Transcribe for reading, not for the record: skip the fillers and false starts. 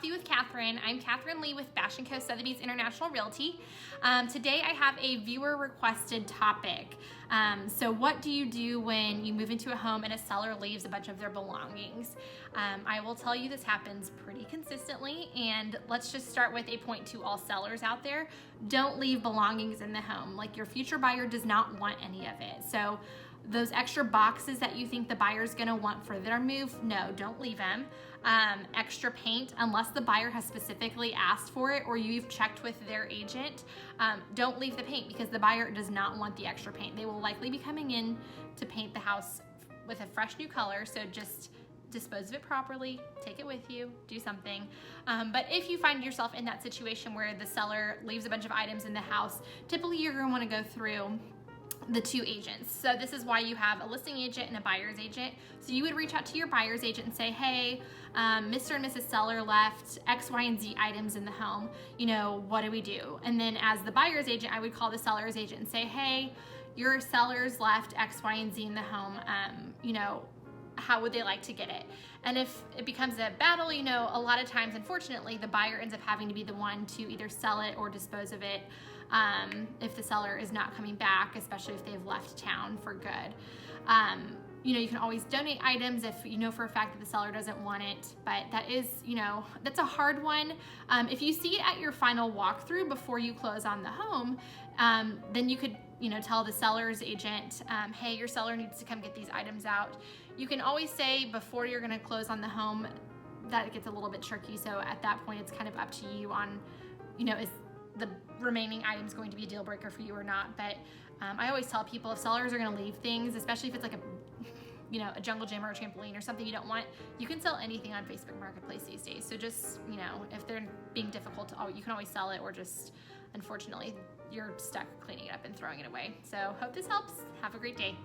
Coffee with Katherine. I'm Katherine Lee with Bash & Co. Sotheby's International Realty. Today I have a viewer requested topic. So what do you do when you move into a home and a seller leaves a bunch of their belongings? I will tell you this happens pretty consistently, and let's just start with a point to all sellers out there. Don't leave belongings in the home. Like, your future buyer does not want any of it. So those extra boxes that you think the buyer's gonna want for their move, no, don't leave them. Extra paint, unless the buyer has specifically asked for it or you've checked with their agent, don't leave the paint because the buyer does not want the extra paint. They will likely be coming in to paint the house with a fresh new color, so just dispose of it properly, take it with you, do something. But if you find yourself in that situation where the seller leaves a bunch of items in the house, typically you're gonna wanna go through the two agents. So this is why you have a listing agent and a buyer's agent. So you would reach out to your buyer's agent and say, hey, Mr. and Mrs. Seller left X, Y, and Z items in the home. You know, what do we do? And then as the buyer's agent, I would call the seller's agent and say, hey, your sellers left X, Y, and Z in the home. You know, how would they like to get it? And if it becomes a battle, you know, a lot of times, unfortunately, the buyer ends up having to be the one to either sell it or dispose of it if the seller is not coming back, especially if they've left town for good. You know, you can always donate items if you know for a fact that the seller doesn't want it, but that is, you know, that's a hard one. If you see it at your final walkthrough before you close on the home, then you could, you know, tell the seller's agent, hey, your seller needs to come get these items out. You can always say before you're gonna close on the home. That gets a little bit tricky, so at that point it's kind of up to you on, you know, is the remaining items going to be a deal breaker for you or not. But I always tell people, if sellers are gonna leave things, especially if it's like a jungle gym or a trampoline or something you don't want, you can sell anything on Facebook Marketplace these days. So just, you know, if they're being difficult, you can always sell it, or just, unfortunately, you're stuck cleaning it up and throwing it away. So hope this helps. Have a great day.